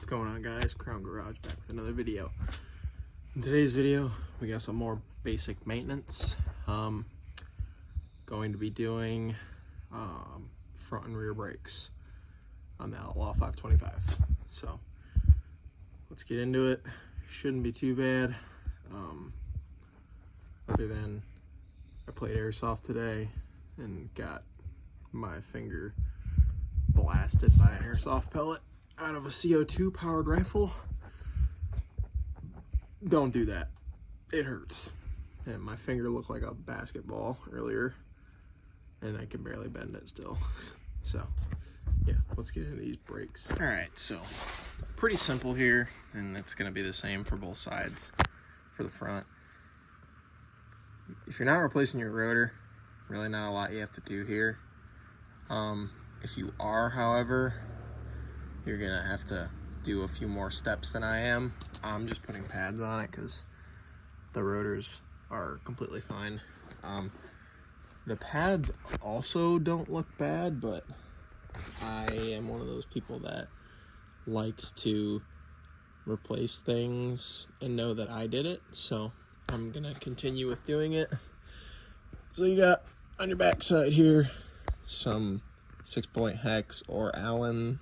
What's going on, guys? Crown Garage back with another video. In today's video we got some more basic maintenance. Going to be doing front and rear brakes on the Outlaw 525. So let's get into it. Shouldn't be too bad, other than I played airsoft today and got my finger blasted by an airsoft pellet out of a CO2 powered rifle. Don't do that. It hurts. And my finger looked like a basketball earlier, and I can barely bend it still. So yeah, let's get into these brakes. All right, so pretty simple here, and it's going to be the same for both sides. For the front, if you're not replacing your rotor, really not a lot you have to do here. If you are, however, you're gonna have to do a few more steps than I am. I'm just putting pads on it because the rotors are completely fine. The pads also don't look bad, but I am one of those people that likes to replace things and know that I did it, so I'm gonna continue with doing it. So you got on your backside here some 6-point hex or Allen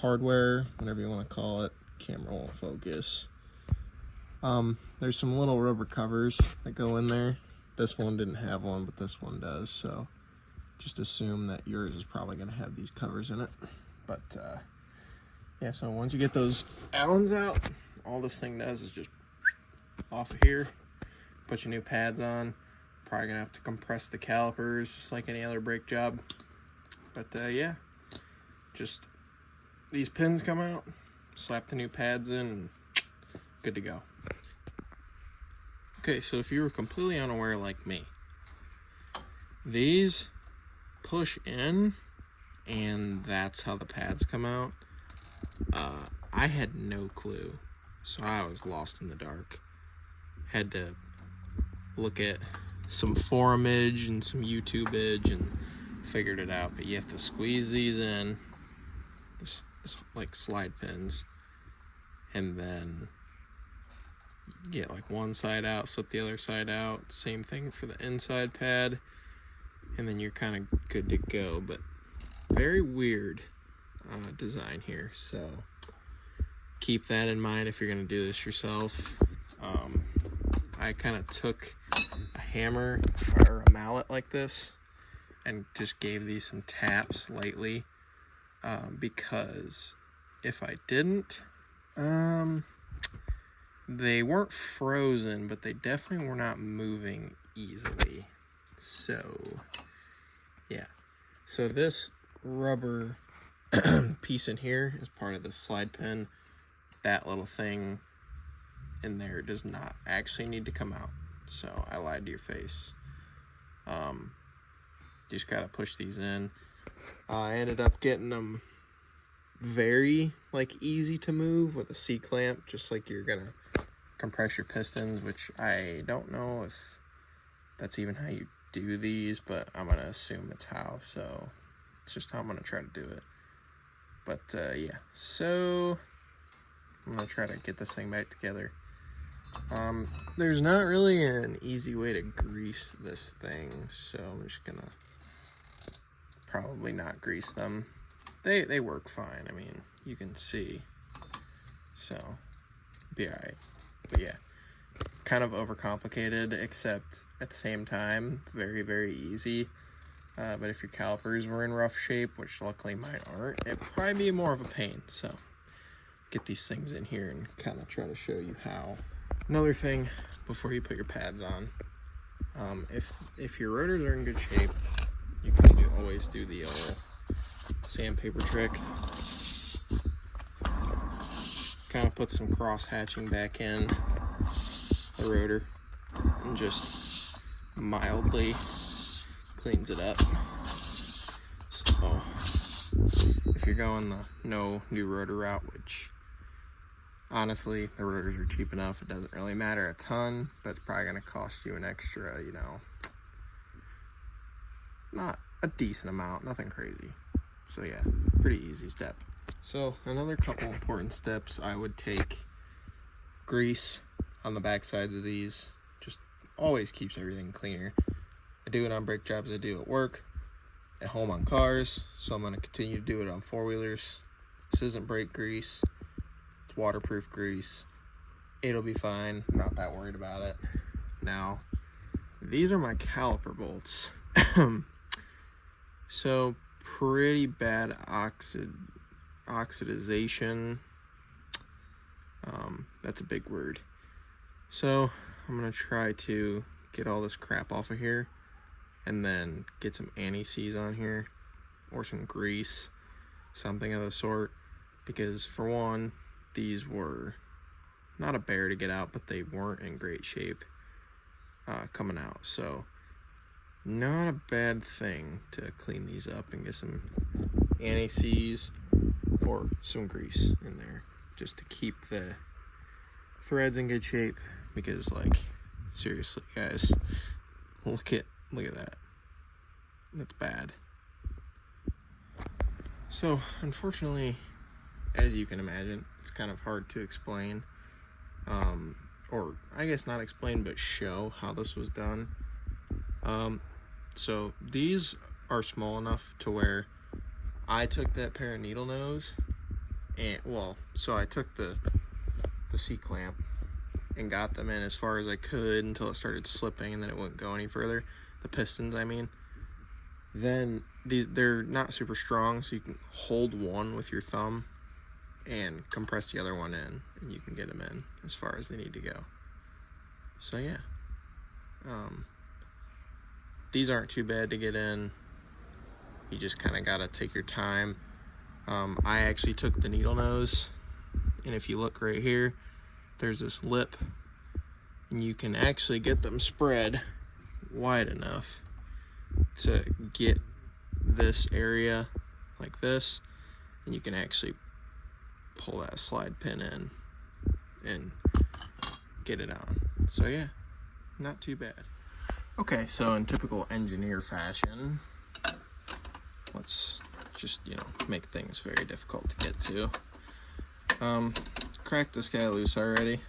hardware, whatever you want to call it. Camera won't focus. There's some little rubber covers that go in there. This one didn't have one, but this one does, so just assume that yours is probably going to have these covers in it. But yeah, so once you get those Allens out, all this thing does is just off of here, put your new pads on. Probably gonna have to compress the calipers just like any other brake job. But yeah, just these pins come out, slap the new pads in, and good to go. Okay, so if you were completely unaware like me, these push in and that's how the pads come out. I had no clue, so I was lost in the dark. Had to look at some forumage and some YouTubeage and figured it out. But you have to squeeze these in, this like slide pins, and then get like one side out, slip the other side out. Same thing for the inside pad, and then you're kind of good to go. But very weird design here, so keep that in mind if you're going to do this yourself. I kind of took a hammer or a mallet like this and just gave these some taps lightly, because if I didn't, they weren't frozen, but they definitely were not moving easily. So yeah, so this rubber piece in here is part of the slide pin. That little thing in there does not actually need to come out, so I lied to your face. You just gotta push these in. I ended up getting them very easy to move with a C-clamp, just like you're gonna compress your pistons, which I don't know if that's even how you do these, but I'm gonna assume it's how, so it's just how I'm gonna try to do it. But yeah, so I'm gonna try to get this thing back together. There's not really an easy way to grease this thing, so I'm just gonna probably not grease them. They work fine, I mean, you can see, so be alright. But yeah, kind of overcomplicated, except at the same time very, very easy. But if your calipers were in rough shape, which luckily mine aren't, it'd probably be more of a pain. So get these things in here and kind of try to show you how. Another thing before you put your pads on, if your rotors are in good shape, you can always do the old sandpaper trick. Kind of put some cross hatching back in the rotor and just mildly cleans it up. So if you're going the no new rotor route, which honestly the rotors are cheap enough, it doesn't really matter a ton, but it's probably going to cost you an extra, not a decent amount, nothing crazy. So yeah, pretty easy step. So another couple important steps I would take: grease on the back sides of these. Just always keeps everything cleaner. I do it on brake jobs, I do at work, at home on cars, so I'm going to continue to do it on four-wheelers. This isn't brake grease, it's waterproof grease. It'll be fine, I'm not that worried about it. Now, these are my caliper bolts. So pretty bad oxidization. That's a big word. So I'm gonna try to get all this crap off of here and then get some anti-seize on here or some grease, something of the sort, because for one, these were not a bear to get out, but they weren't in great shape coming out. So not a bad thing to clean these up and get some anti-seize or some grease in there just to keep the threads in good shape, because like seriously guys, look at that. That's bad. So unfortunately, as you can imagine, it's kind of hard to explain, or I guess not explain but show how this was done. So these are small enough to where I took that pair of needle nose and so I took the C-clamp and got them in as far as I could until it started slipping, and then it wouldn't go any further. The pistons, I mean. Then they're not super strong, so you can hold one with your thumb and compress the other one in, and you can get them in as far as they need to go. So yeah, these aren't too bad to get in. You just kind of gotta take your time. I actually took the needle nose, and if you look right here, there's this lip, and you can actually get them spread wide enough to get this area like this, and you can actually pull that slide pin in and get it on. So yeah, not too bad. Okay, so in typical engineer fashion, let's just, make things very difficult to get to. Cracked this guy loose already.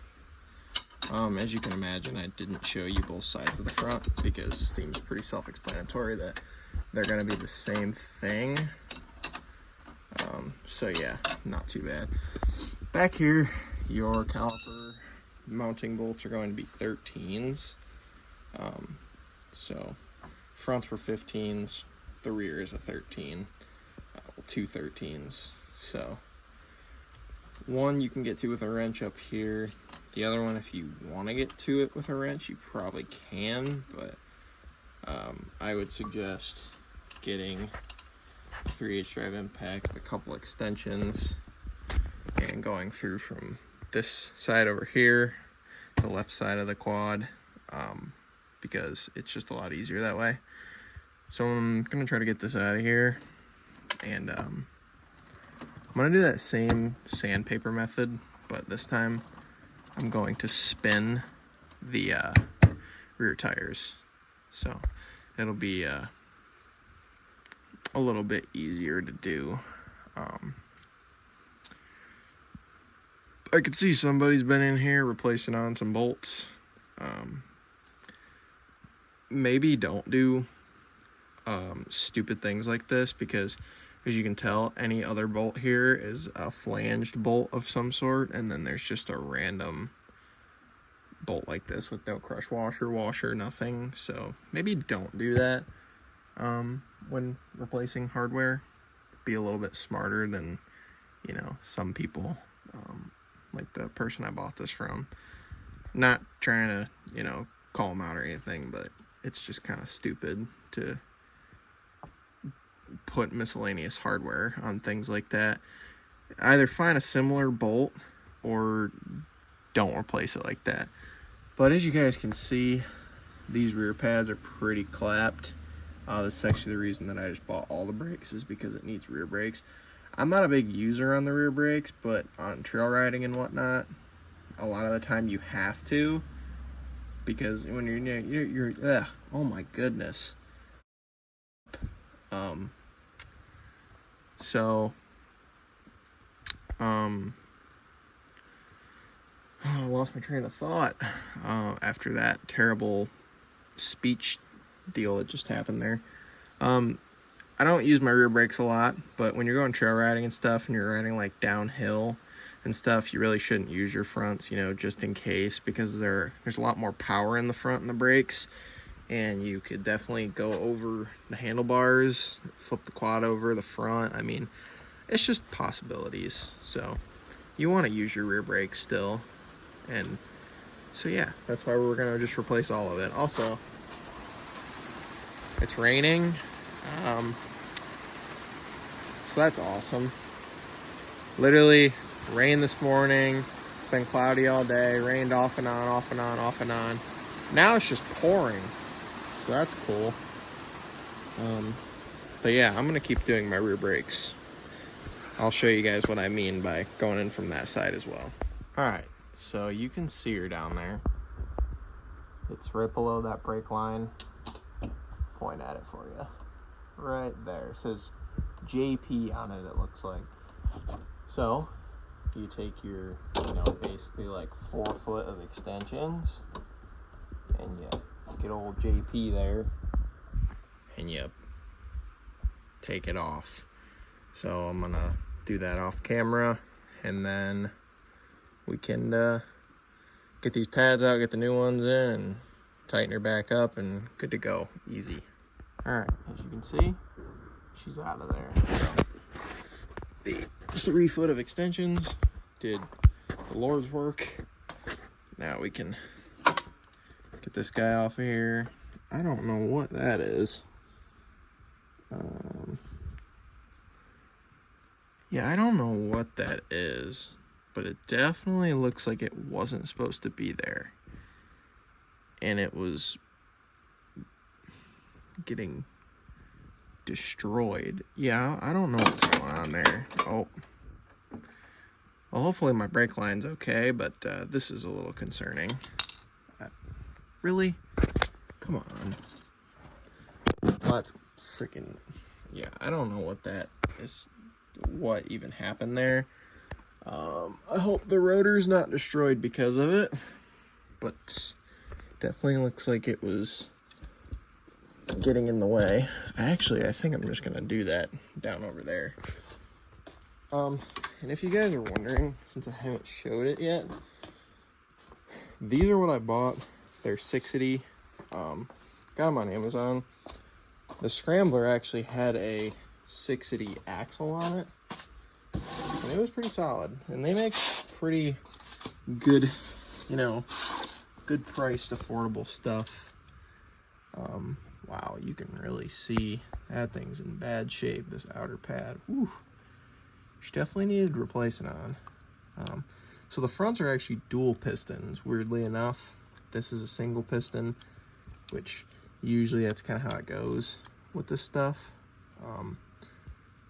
As you can imagine, I didn't show you both sides of the front because it seems pretty self-explanatory that they're going to be the same thing. So yeah, not too bad. Back here, your caliper mounting bolts are going to be 13s. So fronts were 15s, the rear is a 13, two 13s. So one you can get to with a wrench up here. The other one, if you want to get to it with a wrench, you probably can, but I would suggest getting a 3/8 drive impact, a couple extensions, and going through from this side over here, the left side of the quad, because it's just a lot easier that way. So I'm going to try to get this out of here, and I'm going to do that same sandpaper method, but this time I'm going to spin the rear tires, so it'll be a little bit easier to do. I could see somebody's been in here replacing on some bolts. Maybe don't do stupid things like this, because as you can tell, any other bolt here is a flanged bolt of some sort, and then there's just a random bolt like this with no crush washer, nothing. So maybe don't do that when replacing hardware. Be a little bit smarter than some people, like the person I bought this from. Not trying to call them out or anything, but it's just kind of stupid to put miscellaneous hardware on things like that. Either find a similar bolt or don't replace it like that. But as you guys can see, these rear pads are pretty clapped. This is actually the reason that I just bought all the brakes, is because it needs rear brakes. I'm not a big user on the rear brakes, but on trail riding and whatnot, a lot of the time you have to, because when you're oh my goodness. So I lost my train of thought after that terrible speech deal that just happened there. I don't use my rear brakes a lot, but when you're going trail riding and stuff and you're riding like downhill and stuff, you really shouldn't use your fronts, you know, just in case, because there's a lot more power in the front and the brakes, and you could definitely go over the handlebars, flip the quad over the front. I mean, it's just possibilities. So you want to use your rear brakes still. And so yeah, that's why we're gonna just replace all of it. Also, it's raining, so that's awesome. Literally rain this morning, been cloudy all day, rained off and on, off and on, off and on. Now it's just pouring, so that's cool. But yeah, I'm gonna keep doing my rear brakes. I'll show you guys what I mean by going in from that side as well. All right, so you can see her down there. It's right below that brake line. Point at it for you. Right there. It says JP on it, it looks like. So you take your, basically like 4 foot of extensions, and you get old JP there, and you take it off. So I'm gonna do that off camera, and then we can get these pads out, get the new ones in, and tighten her back up, and good to go. Easy. Alright, as you can see, she's out of there. So, the 3 foot of extensions did the Lord's work. Now we can get this guy off of here. I don't know what that is. Yeah, I don't know what that is, but it definitely looks like it wasn't supposed to be there. And it was getting destroyed. Yeah, I don't know what's going on there. Oh. Well, hopefully my brake line's okay, but this is a little concerning. Really? Come on. Well, that's freaking... Yeah, I don't know what that is, what even happened there. I hope the rotor's not destroyed because of it, but definitely looks like it was getting in the way. I think I'm just gonna do that down over there. And if you guys are wondering, since I haven't showed it yet, these are what I bought. They're 680. Got them on Amazon. The Scrambler actually had a 680 axle on it, and it was pretty solid. And they make pretty good, good priced, affordable stuff. Wow, you can really see that thing's in bad shape, this outer pad. Whew. She definitely needed replacing on. So the fronts are actually dual pistons, weirdly enough. This is a single piston, which usually that's kind of how it goes with this stuff.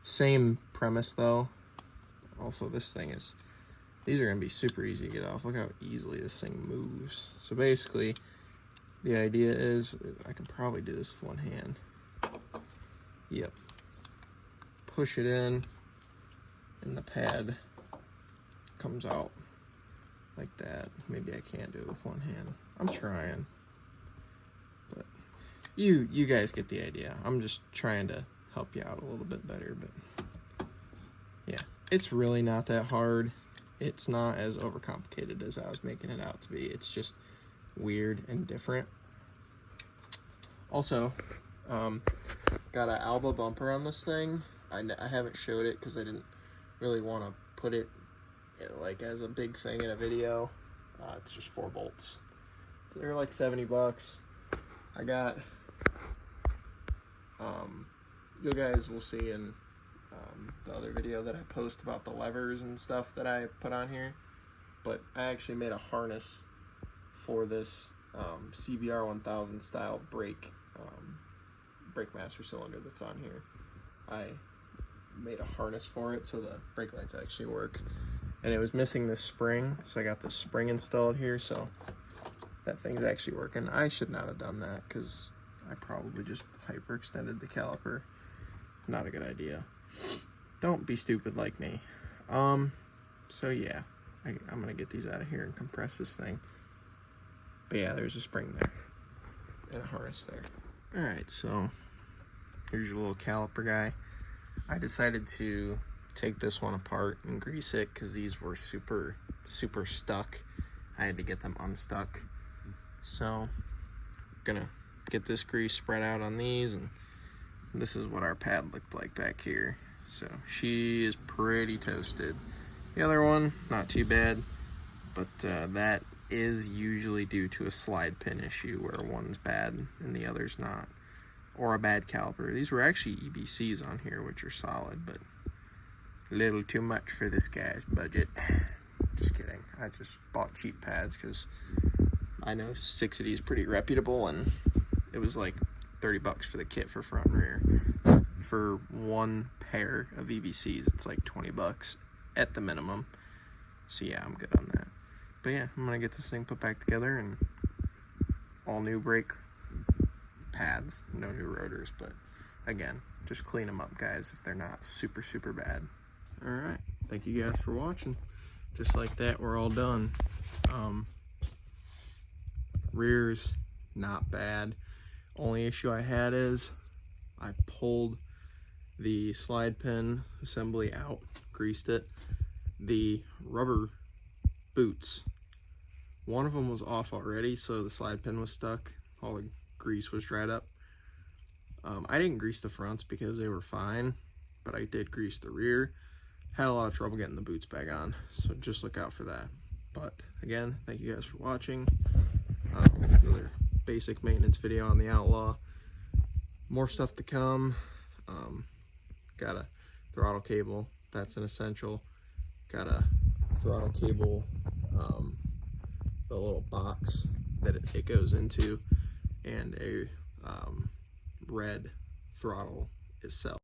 Same premise though. Also, these are going to be super easy to get off. Look how easily this thing moves. So basically, the idea is, I can probably do this with one hand. Yep. Push it in, and the pad comes out like that. Maybe I can't do it with one hand. I'm trying. But you guys get the idea. I'm just trying to help you out a little bit better. But yeah, it's really not that hard. It's not as overcomplicated as I was making it out to be. It's just weird and different. Also, got an Alba bumper on this thing. I haven't showed it because I didn't really want to put it like as a big thing in a video. It's just 4 bolts. So they're like $70. I got, you guys will see in the other video that I post about the levers and stuff that I put on here. But I actually made a harness for this CBR 1000 style brake master cylinder that's on here. I made a harness for it so the brake lights actually work, and it was missing this spring, so I got this spring installed here, so that thing's actually working. I should not have done that because I probably just hyperextended the caliper. Not a good idea. Don't be stupid like me. So yeah, I'm gonna get these out of here and compress this thing. But yeah, there's a spring there and a harness there. All right, so here's your little caliper guy. I decided to take this one apart and grease it because these were super stuck. I had to get them unstuck. So gonna get this grease spread out on these, and this is what our pad looked like back here. So she is pretty toasted. The other one, not too bad, but that is usually due to a slide pin issue where one's bad and the other's not, or a bad caliper. These were actually EBCs on here, which are solid, but a little too much for this guy's budget. Just kidding. I just bought cheap pads because I know 6 is pretty reputable, and it was like $30 for the kit for front and rear. For one pair of EBCs, it's like $20 at the minimum. So yeah, I'm good on that. But yeah, I'm gonna get this thing put back together, and all new brake pads, no new rotors, but again, just clean them up, guys, if they're not super bad. All right, thank you guys for watching. Just like that, we're all done. Rear's not bad. Only issue I had is I pulled the slide pin assembly out, greased it. The rubber boots, one of them was off already, so the slide pin was stuck. All the grease was dried up. I didn't grease the fronts because they were fine, but I did grease the rear. Had a lot of trouble getting the boots back on, so just look out for that. But again, thank you guys for watching. Another basic maintenance video on the Outlaw. More stuff to come. Got a throttle cable, that's an essential. Got a throttle cable, the little box that it goes into, and a red throttle itself.